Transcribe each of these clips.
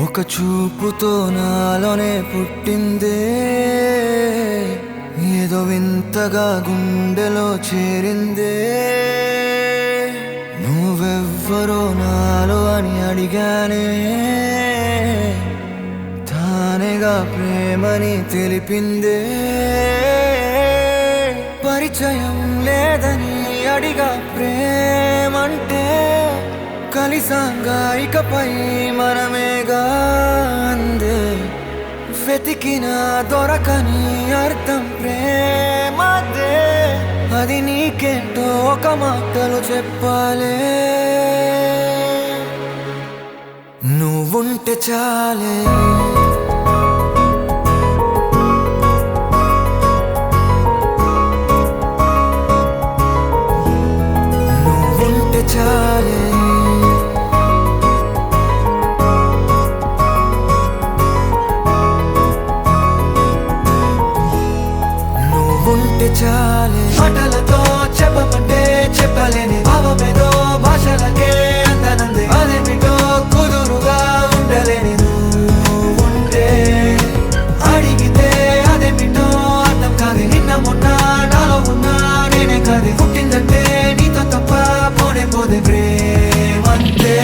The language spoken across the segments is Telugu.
ఒక చూపుతో నాలోనే పుట్టిందే, ఏదో వింతగా గుండెలో చేరిందే. నువ్వెవ్వరో నాలో అని అడిగానే, తానేగా ప్రేమని తెలిపిందే. పరిచయం లేదని అడిగా ప్రేమంటే, కలిసాంగా ఇకపై మనమేగా అందే. వెతికినా దొరకని అర్థం ప్రేమదే, అది నీకేంటో ఒక మాటలు చెప్పాలే. నువ్వుంటే చాలే, నువ్వుంటే చాలే, నువ్వుంటే చాలే. మాటలతో చెప్పమంటే చెప్పలేని భావమేదో భాషలకే అందనంది. అదేమిటో కుదురుగా ఉండలేని నువ్వుంటే, అడిగితే అదేమిటో అర్థం కాదు. నిన్న మొన్న నాలో ఉన్నా నేనే కాదు. పుట్టిందంటే నీతో తప్ప పోనే పోదే ప్రేమంతే.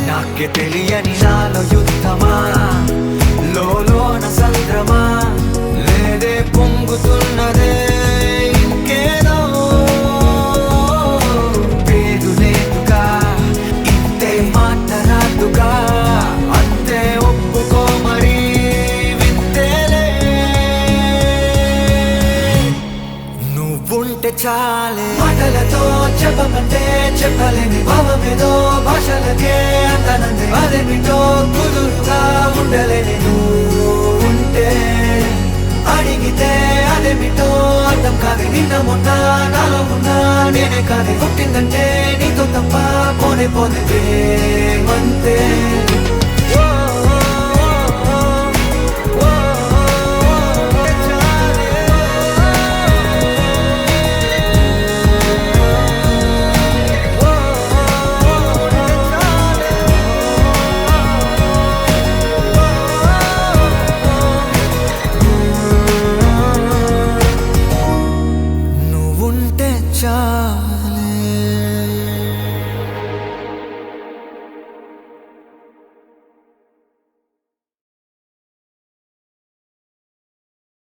నాకే తెలియని నాలో యుద్ధమా, లోన సంద్రమా, లేదే పొంగుతున్నదే ఇంకేదో. పేరు లేదుగా, ఇంతే మాట రాదుగా, అంతే ఒప్పుకో మరి వింతేలే. నువ్వుంటే చాలే, మాటలతో చెప్పమంటే చెప్పలేని భావమేదో భాషలకే అందనంది. అదేమిటో కుదురుగా ఉండలేని నువ్వుంటే, అడిగితే అదేమిటో అర్థం కాదు. నిన్న మొన్న నాలో ఉన్నా నేనే కాదు. పుట్టిందంటే నీతో తప్ప పోనే పోతే ప్రేమంతే.